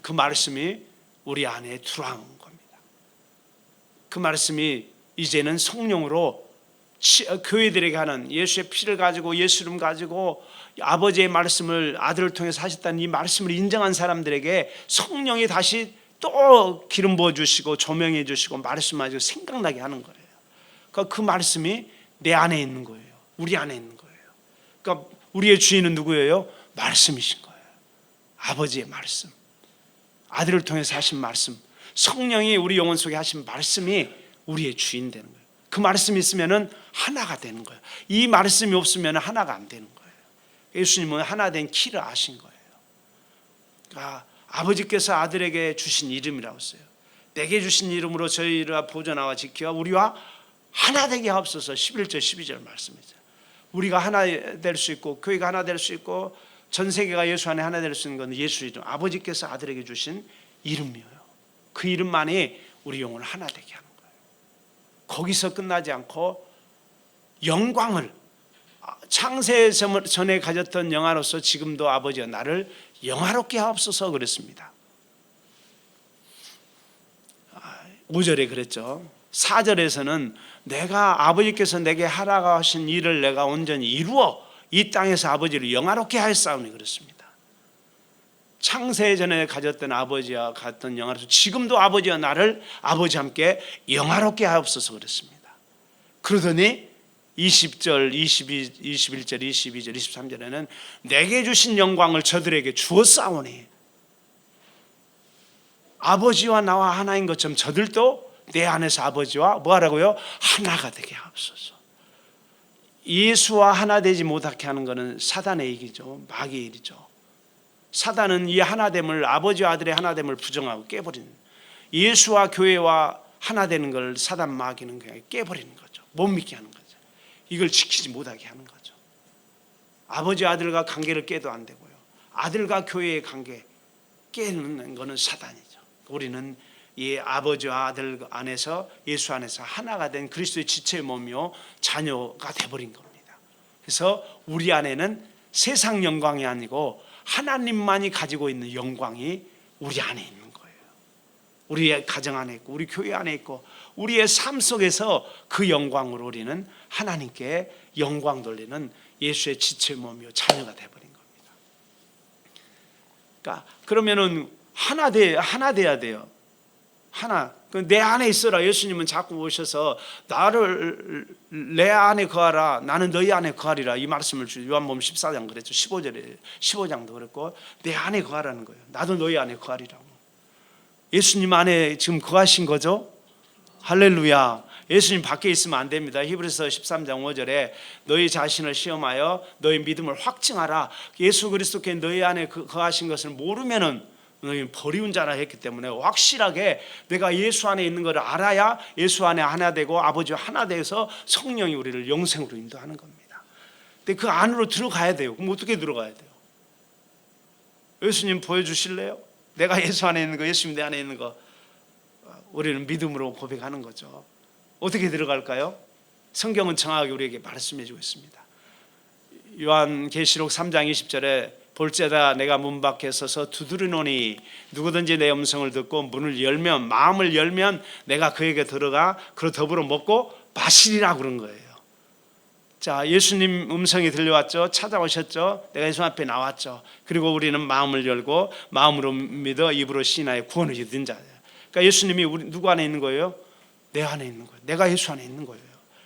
그 말씀이 우리 안에 들어온 겁니다. 그 말씀이 이제는 성령으로 교회들에게 하는, 예수의 피를 가지고 예수 이름 가지고 아버지의 말씀을 아들을 통해서 하셨다는 이 말씀을 인정한 사람들에게 성령이 다시 또 기름 부어주시고 조명해 주시고 말씀하시고 생각나게 하는 거예요. 그러니까 그 말씀이 내 안에 있는 거예요. 우리 안에 있는 거예요. 그러니까 우리의 주인은 누구예요? 말씀이신 거예요. 아버지의 말씀, 아들을 통해서 하신 말씀, 성령이 우리 영혼 속에 하신 말씀이 우리의 주인 되는 거예요. 그 말씀이 있으면 하나가 되는 거예요. 이 말씀이 없으면 하나가 안 되는 거예요. 예수님은 하나 된 키를 아신 거예요. 그러니까 아버지께서 아들에게 주신 이름이라고 했어요. 내게 주신 이름으로 저희를 보존하와 지켜 우리와 하나 되게 하옵소서. 11절 12절 말씀이죠. 우리가 하나 될 수 있고 교회가 하나 될 수 있고 전 세계가 예수 안에 하나 될 수 있는 건 예수 이름, 아버지께서 아들에게 주신 이름이에요. 그 이름만이 우리 영혼을 하나 되게 하는 거예요. 거기서 끝나지 않고 영광을, 창세 전에 가졌던 영화로서 지금도 아버지여 나를 영화롭게 하옵소서 그랬습니다. 5절에 그랬죠. 4절에서는 내가 아버지께서 내게 하라고 하신 일을 내가 온전히 이루어 이 땅에서 아버지를 영화롭게 하였사오니 그랬습니다. 창세 전에 가졌던 아버지와 같은 영화로서 지금도 아버지와 나를 아버지와 함께 영화롭게 하옵소서 그랬습니다. 그러더니 20절, 21절, 22절, 23절에는 내게 주신 영광을 저들에게 주었사오니, 아버지와 나와 하나인 것처럼 저들도 내 안에서 아버지와 뭐 하라고요? 하나가 되게 하옵소서. 예수와 하나 되지 못하게 하는 것은 사단의 일이죠. 마귀의 일이죠. 사단은 이 하나됨을, 아버지와 아들의 하나됨을 부정하고 깨버리는, 예수와 교회와 하나 되는 걸 사단 마귀는 그냥 깨버리는 거죠. 못 믿게 하는 거죠. 이걸 지키지 못하게 하는 거죠. 아버지와 아들과 관계를 깨도 안 되고요, 아들과 교회의 관계 깨는 것은 사단이죠. 우리는 이 아버지와 아들 안에서, 예수 안에서 하나가 된 그리스도의 지체의 몸이요 자녀가 돼버린 겁니다. 그래서 우리 안에는 세상 영광이 아니고 하나님만이 가지고 있는 영광이 우리 안에 있는 거예요. 우리의 가정 안에 있고 우리 교회 안에 있고 우리의 삶 속에서 그 영광으로 우리는 하나님께 영광 돌리는 예수의 지체의 몸이요 자녀가 돼버린 겁니다. 그러니까 그러면은 하나 돼야 돼요. 하나, 내 안에 있어라. 예수님은 자꾸 오셔서 나를 내 안에 거하라, 나는 너희 안에 거하리라, 이 말씀을 요한복음 14장 그랬죠. 15장도 그랬고, 내 안에 거하라는 거예요. 나도 너희 안에 거하리라고. 예수님 안에 지금 거하신 거죠. 할렐루야. 예수님 밖에 있으면 안 됩니다. 히브리서 13장 5절에 너희 자신을 시험하여 너희 믿음을 확증하라. 예수 그리스도께 너희 안에 거하신 것을 모르면은 너희는 버리운 자라 했기 때문에 확실하게 내가 예수 안에 있는 것을 알아야 예수 안에 하나 되고 아버지와 하나 돼서 성령이 우리를 영생으로 인도하는 겁니다. 근데 그 안으로 들어가야 돼요. 그럼 어떻게 들어가야 돼요? 예수님 보여주실래요? 내가 예수 안에 있는 거, 예수님 내 안에 있는 거, 우리는 믿음으로 고백하는 거죠. 어떻게 들어갈까요? 성경은 정확하게 우리에게 말씀해 주고 있습니다. 요한계시록 3장 20절에 볼지어다 내가 문 밖에 서서 두드리노니 누구든지 내 음성을 듣고 문을 열면, 마음을 열면 내가 그에게 들어가 그로 더불어 먹고 마시리라 그런 거예요. 자, 예수님 음성이 들려왔죠. 찾아오셨죠. 내가 예수 앞에 나왔죠. 그리고 우리는 마음을 열고 마음으로 믿어 입으로 시인하여 구원을 얻은 자예요. 그러니까 예수님이 우리 누구 안에 있는 거예요? 내 안에 있는 거예요. 내가 예수 안에 있는 거예요.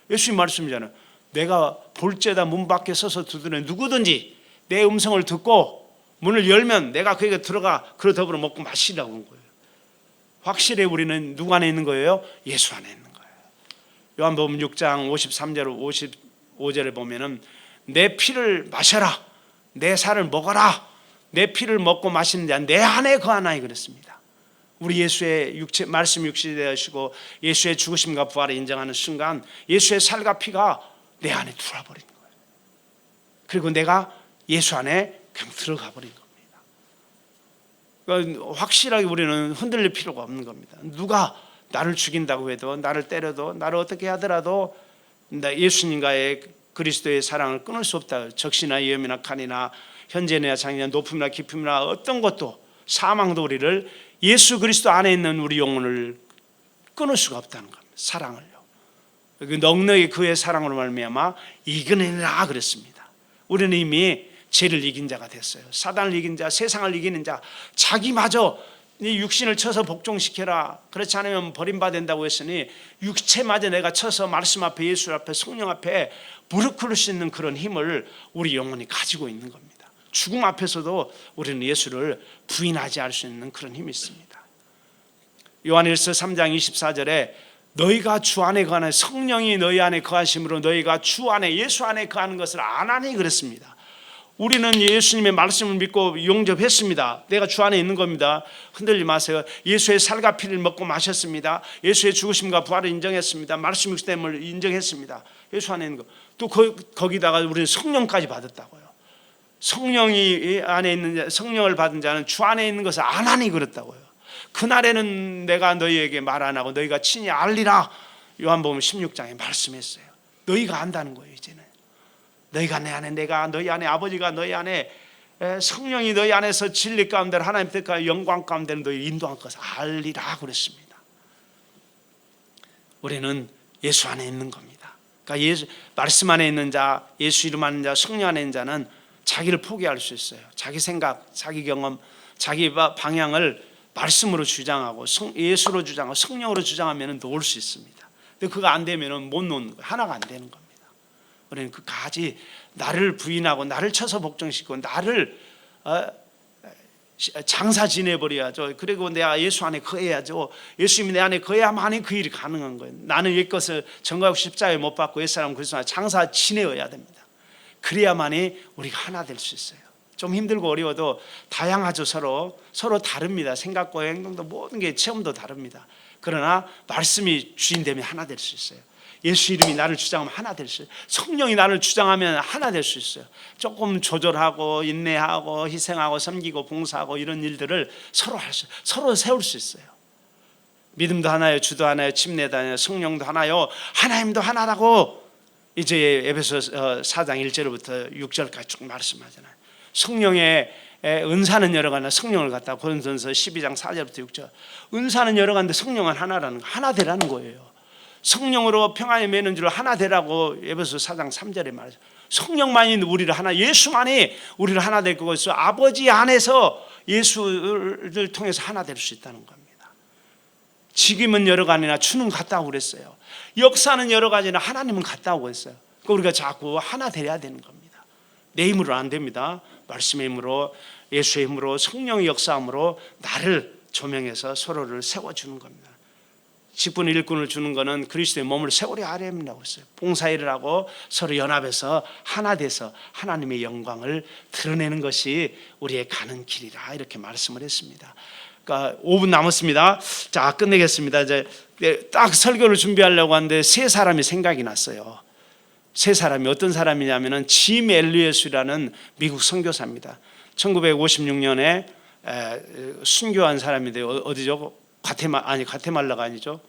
예수님 말씀이잖아요. 내가 볼지어다 문 밖에 서서 두드리는 누구든지 내 음성을 듣고 문을 열면 내가 그에게 들어가 그로 더불어 먹고 마시라고 한 거예요. 확실히 우리는 누구 안에 있는 거예요? 예수 안에 있는 거예요. 요한복음 6장 53절 55절에 보면은 내 피를 마셔라, 내 살을 먹어라, 내 피를 먹고 마시는 자 내 안에 거하나이 그랬습니다. 우리 예수의 육체 말씀 육신이 되시고 예수의 죽으심과 부활을 인정하는 순간 예수의 살과 피가 내 안에 들어와버린 거예요. 그리고 내가 예수 안에 그냥 들어가 버린 겁니다. 그러니까 확실하게 우리는 흔들릴 필요가 없는 겁니다. 누가 나를 죽인다고 해도, 나를 때려도, 나를 어떻게 하더라도 나 예수님과의 그리스도의 사랑을 끊을 수 없다. 적시나 위험이나 칼이나 현재나 장래나 높음이나 깊음이나 어떤 것도, 사망도 우리를 예수 그리스도 안에 있는 우리 영혼을 끊을 수가 없다는 겁니다. 사랑을요. 넉넉히 그의 사랑으로 말미암아 이겨내라 그랬습니다. 우리는 이미 죄를 이긴 자가 됐어요. 사단을 이긴 자, 세상을 이기는 자, 자기마저 이 육신을 쳐서 복종시켜라. 그렇지 않으면 버림받는다고 했으니 육체마저 내가 쳐서 말씀 앞에, 예수 앞에, 성령 앞에 무릎 꿇을 수 있는 그런 힘을 우리 영혼이 가지고 있는 겁니다. 죽음 앞에서도 우리는 예수를 부인하지 않을 수 있는 그런 힘이 있습니다. 요한일서 3장 24절에 너희가 주 안에 거하는, 성령이 너희 안에 거하심으로 너희가 주 안에, 예수 안에 거하는 것을 아나니 그랬습니다. 우리는 예수님의 말씀을 믿고 용접했습니다. 내가 주 안에 있는 겁니다. 흔들리지 마세요. 예수의 살과 피를 먹고 마셨습니다. 예수의 죽으심과 부활을 인정했습니다. 말씀 육신됨을 인정했습니다. 예수 안에 있는 거. 또 거기다가 우리는 성령까지 받았다고요. 성령이 안에 있는 자, 성령을 받은 자는 주 안에 있는 것을 아나니 그랬다고요. 그날에는 내가 너희에게 말 안 하고 너희가 친히 알리라. 요한복음 16장에 말씀했어요. 너희가 안다는 거예요. 이제는 너희가 내 안에, 내가 너희 안에, 아버지가 너희 안에, 성령이 너희 안에서 진리 가운데 하나님 뜻과 영광 가운데 너희 인도한 것을 알리라 그랬습니다. 우리는 예수 안에 있는 겁니다. 그러니까 예수 말씀 안에 있는 자, 예수 이름 안에 있는 자, 성령 안에 있는 자는 자기를 포기할 수 있어요. 자기 생각, 자기 경험, 자기 방향을 말씀으로 주장하고 예수로 주장하고 성령으로 주장하면 놓을 수 있습니다. 근데 그거 안 되면 못 놓는 거예요. 하나가 안 되는 겁니다. 우리는 그까지 나를 부인하고 나를 쳐서 복종시키고 나를 장사 지내버려야죠. 그리고 내가 예수 안에 거해야죠. 예수님이 내 안에 거해야만이 그 일이 가능한 거예요. 나는 옛것을 전가하고 십자가에 못 박고 옛사람 그리스도 안에 장사 지내어야 됩니다. 그래야만이 우리가 하나 될 수 있어요. 좀 힘들고 어려워도 다양하죠. 서로 다릅니다. 생각과 행동도 모든 게 체험도 다릅니다. 그러나 말씀이 주인 되면 하나 될 수 있어요. 예수 이름이 나를 주장하면 하나 될 수 있어요. 성령이 나를 주장하면 하나 될 수 있어요. 조금 조절하고 인내하고 희생하고 섬기고 봉사하고 이런 일들을 서로 할 수, 서로 세울 수 있어요. 믿음도 하나요, 주도 하나요, 침례도 하나요, 성령도 하나요, 하나님도 하나라고 이제 에베소 4장 1절부터 6절까지 쭉 말씀하잖아요. 성령의 은사는 여러 가지나 성령을 갖다 고린도전서 12장 4절부터 6절. 은사는 여러 가지인데 성령은 하나라는 거, 하나 되라는 거예요. 성령으로 평안에 매는 줄 하나 되라고 에베소 4장 3절에 말하죠. 성령만이 우리를 하나, 예수만이 우리를 하나 될 거고 있어. 아버지 안에서 예수를 통해서 하나 될 수 있다는 겁니다. 직임은 여러 가지나 주는 같다고 그랬어요. 역사는 여러 가지나 하나님은 같다고 했어요. 그러니까 우리가 자꾸 하나 돼야 되는 겁니다. 내 힘으로 안 됩니다. 말씀의 힘으로, 예수의 힘으로, 성령의 역사함으로 나를 조명해서 서로를 세워주는 겁니다. 직분 일꾼을 주는 것은 그리스도의 몸을 세우려 하려고 했어요. 봉사일을 하고 서로 연합해서 하나 돼서 하나님의 영광을 드러내는 것이 우리의 가는 길이라 이렇게 말씀을 했습니다. 그러니까 5분 남았습니다. 자, 끝내겠습니다. 이제 딱 설교를 준비하려고 하는데 세 사람이 생각이 났어요. 세 사람이 어떤 사람이냐면은 짐 엘리엇이라는 미국 선교사입니다. 1956년에 순교한 사람인데요. 어디죠? 과테말라가 아니죠.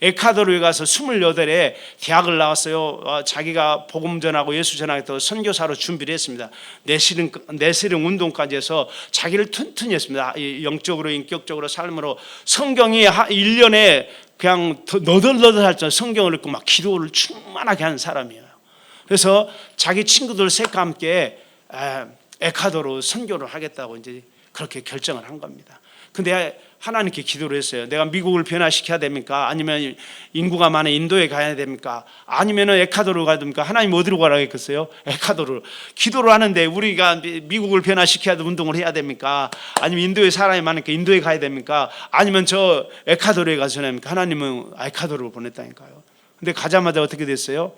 에콰도르에 가서 28에 대학을 나왔어요. 자기가 복음 전하고 예수 전하겠다고 선교사로 준비를 했습니다. 내시름 운동까지 해서 자기를 튼튼히 했습니다. 영적으로 인격적으로 삶으로 성경이 1년에 그냥 너덜너덜할 정도 성경을 읽고 막 기도를 충만하게 하는 사람이에요. 그래서 자기 친구들 셋과 함께 에콰도르 선교를 하겠다고 이제 그렇게 결정을 한 겁니다. 근데 하나님께 기도를 했어요. 내가 미국을 변화시켜야 됩니까? 아니면 인구가 많은 인도에 가야 됩니까? 아니면 에콰도르 가야 됩니까? 하나님 어디로 가라고 했겠어요? 에콰도르. 기도를 하는데 우리가 미국을 변화시켜야 운동을 해야 됩니까? 아니면 인도에 사람이 많으니까 인도에 가야 됩니까? 아니면 저 에콰도르에 가서 합니까? 하나님은 에콰도르를 보냈다니까요. 근데 가자마자 어떻게 됐어요?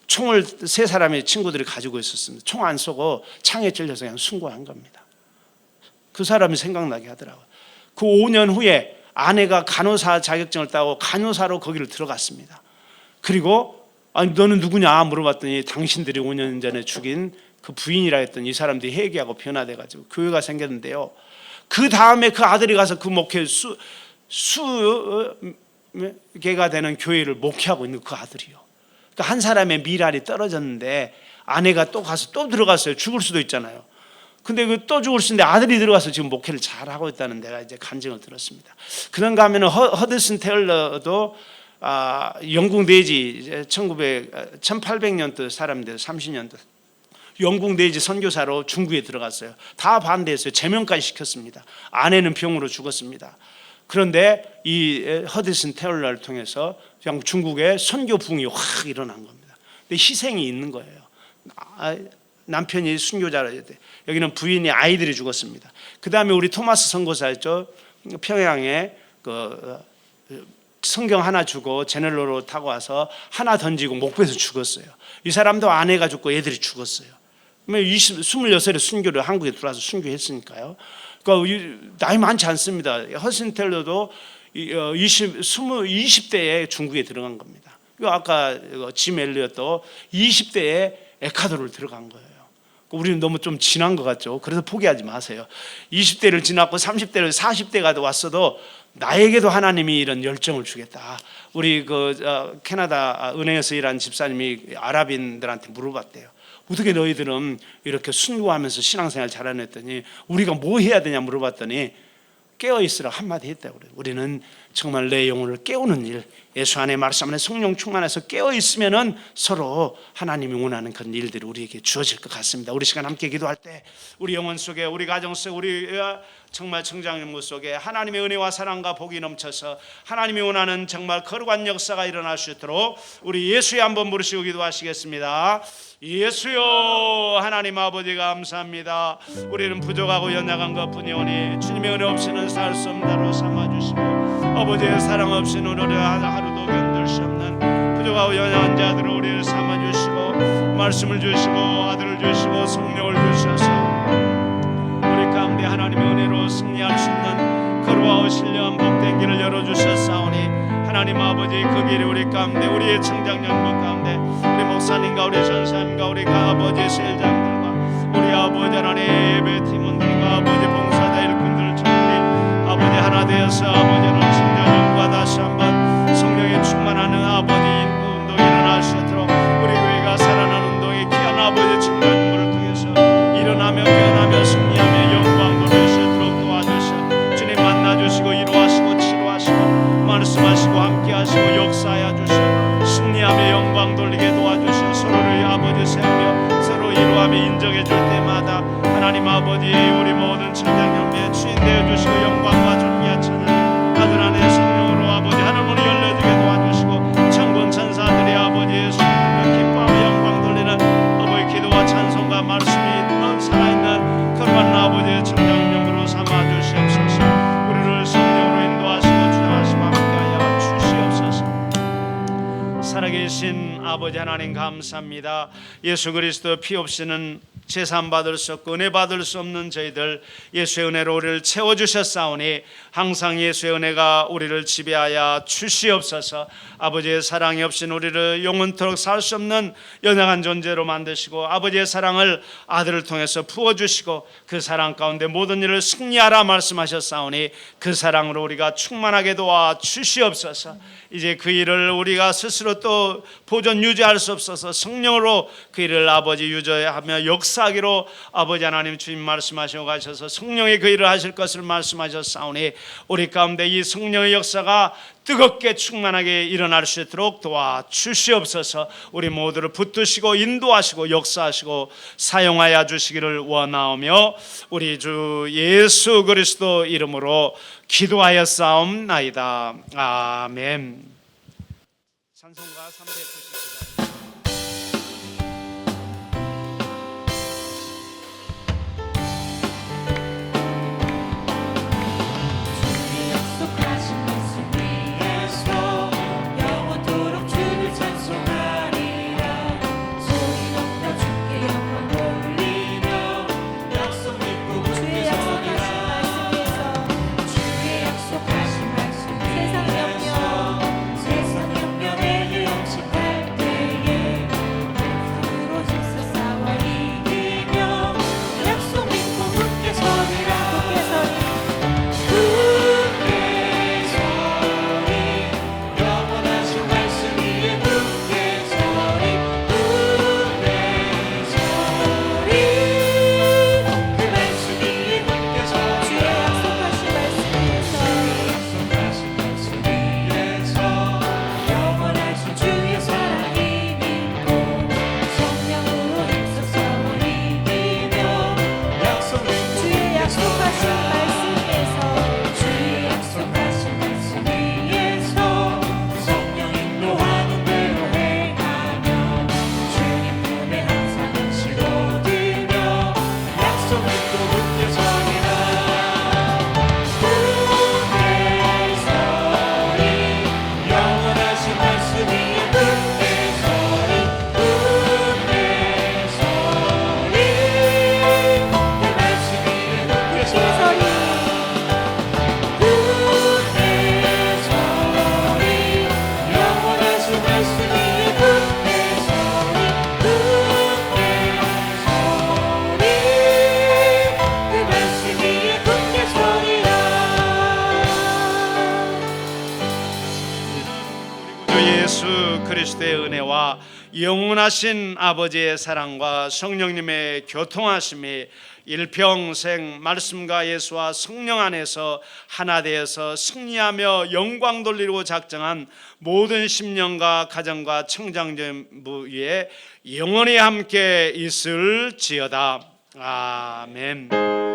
총을 세 사람의 친구들이 가지고 있었습니다. 총 안 쏘고 창에 찔려서 그냥 순교한 겁니다. 그 사람이 생각나게 하더라고요. 그 5년 후에 아내가 간호사 자격증을 따고 간호사로 거기를 들어갔습니다. 그리고 아니 너는 누구냐 물어봤더니 당신들이 5년 전에 죽인 그 부인이라 했더니 이 사람들이 회개하고 변화돼가지고 교회가 생겼는데요. 그 다음에 그 아들이 가서 그 목회 수개가 되는 교회를 목회하고 있는 그 아들이요. 그러니까 한 사람의 미랄이 떨어졌는데 아내가 또 가서 또 들어갔어요. 죽을 수도 있잖아요. 근데 그 또 죽을 수 있는데 아들이 들어가서 지금 목회를 잘 하고 있다는 데가 이제 간증을 들었습니다. 그런가 하면은 허드슨 테일러도 영국 내지 1800년도 사람인데 30년도 영국 내지 선교사로 중국에 들어갔어요. 다 반대했어요. 제명까지 시켰습니다. 아내는 병으로 죽었습니다. 그런데 이 허드슨 테일러를 통해서 그냥 중국에 선교 붕이 확 일어난 겁니다. 근데 희생이 있는 거예요. 남편이 순교자라 돼. 여기는 부인이 아이들이 죽었습니다. 그 다음에 우리 토마스 선교사였죠. 평양에 그 성경 하나 주고 제넬로로 타고 와서 하나 던지고 목배에서 죽었어요. 이 사람도 아내가 죽고 애들이 죽었어요. 26살에 순교를 한국에 들어와서 순교했으니까요. 그러니까 나이 많지 않습니다. 허슨 텔러도 20대에 중국에 들어간 겁니다. 아까 짐 엘리엇도 20대에 에콰도르를 들어간 거예요. 우리는 너무 좀 지난 것 같죠. 그래서 포기하지 마세요. 20대를 지났고 30대를 40대가 왔어도 나에게도 하나님이 이런 열정을 주겠다. 우리 캐나다 은행에서 일한 집사님이 아랍인들한테 물어봤대요. 어떻게 너희들은 이렇게 순교하면서 신앙생활 잘하냐 했더니 우리가 뭐 해야 되냐 물어봤더니 깨어있으라 한마디 했다고 그래요. 우리는 정말 내 영혼을 깨우는 일, 예수 안에 말씀 안에 성령 충만해서 깨어있으면 서로 하나님이 원하는 그런 일들이 우리에게 주어질 것 같습니다. 우리 시간 함께 기도할 때 우리 영혼 속에 우리 가정 속에 우리 정말 청장연구 속에 하나님의 은혜와 사랑과 복이 넘쳐서 하나님이 원하는 정말 거룩한 역사가 일어날 수 있도록 우리 예수의 한번 부르시고 기도하시겠습니다. 예수여, 하나님 아버지 감사합니다. 우리는 부족하고 연약한 것뿐이오니 주님의 은혜 없이는 살 수 없다로 삼아주시고 아버지의 사랑 없이는 우리를 하루도 견딜 수 없는 부족하고 연약한 자들을 우리를 삼아주시고 말씀을 주시고 아들을 주시고 성령을 주셔서 우리 가운데 하나님의 은혜로 승리할 수 있는 거룩하고 신령한 복된 길을 열어주셨사오니 하나님 아버지 그 길이 우리 가운데 우리의 청장연구 가운데 우리 목사님과 우리 전사님과 우리 아버지 수일장들과 우리 아버지 하나님 예배팀원들과 아버지 봉사자 일꾼들 전부 아버지 하나 되어서 아버지는 청장연구와 다시 한번 성령이 충만하는 아버지 운동이 일어날 수 있도록 우리 교회가 살아나는 운동에 귀한 아버지 청장연구를 통해서 일어나며 변하며 승리하며 영광 돌릴 수 있도록 도와주셔 주님 만나주시고 이루하시고 치료하시고 말씀하시고 함께하시고 역사하여 주시고 승리하며 영광 돌리게 도와주시고 서로를 아버지 세우며 서로 이루하며 인정해 줄 때마다 하나님 아버지 우리 모든 천장연비에 주인 되어 주시고 영광과 존귀한 천하님 아들 안에 성령으로 아버지 하늘문이 열려주게 도와주시고 천군 천사들이 아버지 예수님을 기뻐하며 영광 돌리는 아버지 기도와 찬송과 말씀이 있는 살아있는 거룩한 아버지의 천장연구로 삼아주시옵소서. 우리를 성령으로 인도하시고 주장하시고 함께하여 주시옵소서. 살아계신 아버지 하나님 감사합니다. 예수 그리스도 피 없이는 제산 받을 수 없고 은혜 받을 수 없는 저희들 예수의 은혜로 우리를 채워주셨사오니 항상 예수의 은혜가 우리를 지배하여 주시옵소서. 아버지의 사랑이 없이는 우리를 영원토록 살 수 없는 연약한 존재로 만드시고 아버지의 사랑을 아들을 통해서 부어주시고 그 사랑 가운데 모든 일을 승리하라 말씀하셨사오니 그 사랑으로 우리가 충만하게 도와 주시옵소서. 이제 그 일을 우리가 스스로 또 보존 유지할 수 없어서 성령으로 그 일을 아버지 유지하며 역사하기로 아버지 하나님 주님 말씀하시고 가셔서 성령의 그 일을 하실 것을 말씀하셨사오니 우리 가운데 이 성령의 역사가 뜨겁게 충만하게 일어날 수 있도록 도와주시옵소서. 우리 모두를 붙드시고 인도하시고 역사하시고 사용하여 주시기를 원하오며 우리 주 예수 그리스도 이름으로 기도하였사옵나이다. 아멘. 찬송가 390. 그리스도의 은혜와 영원하신 아버지의 사랑과 성령님의 교통하심이 일평생 말씀과 예수와 성령 안에서 하나 되어서 승리하며 영광 돌리고 작정한 모든 심령과 가정과 청장전부 위에 영원히 함께 있을지어다. 아멘.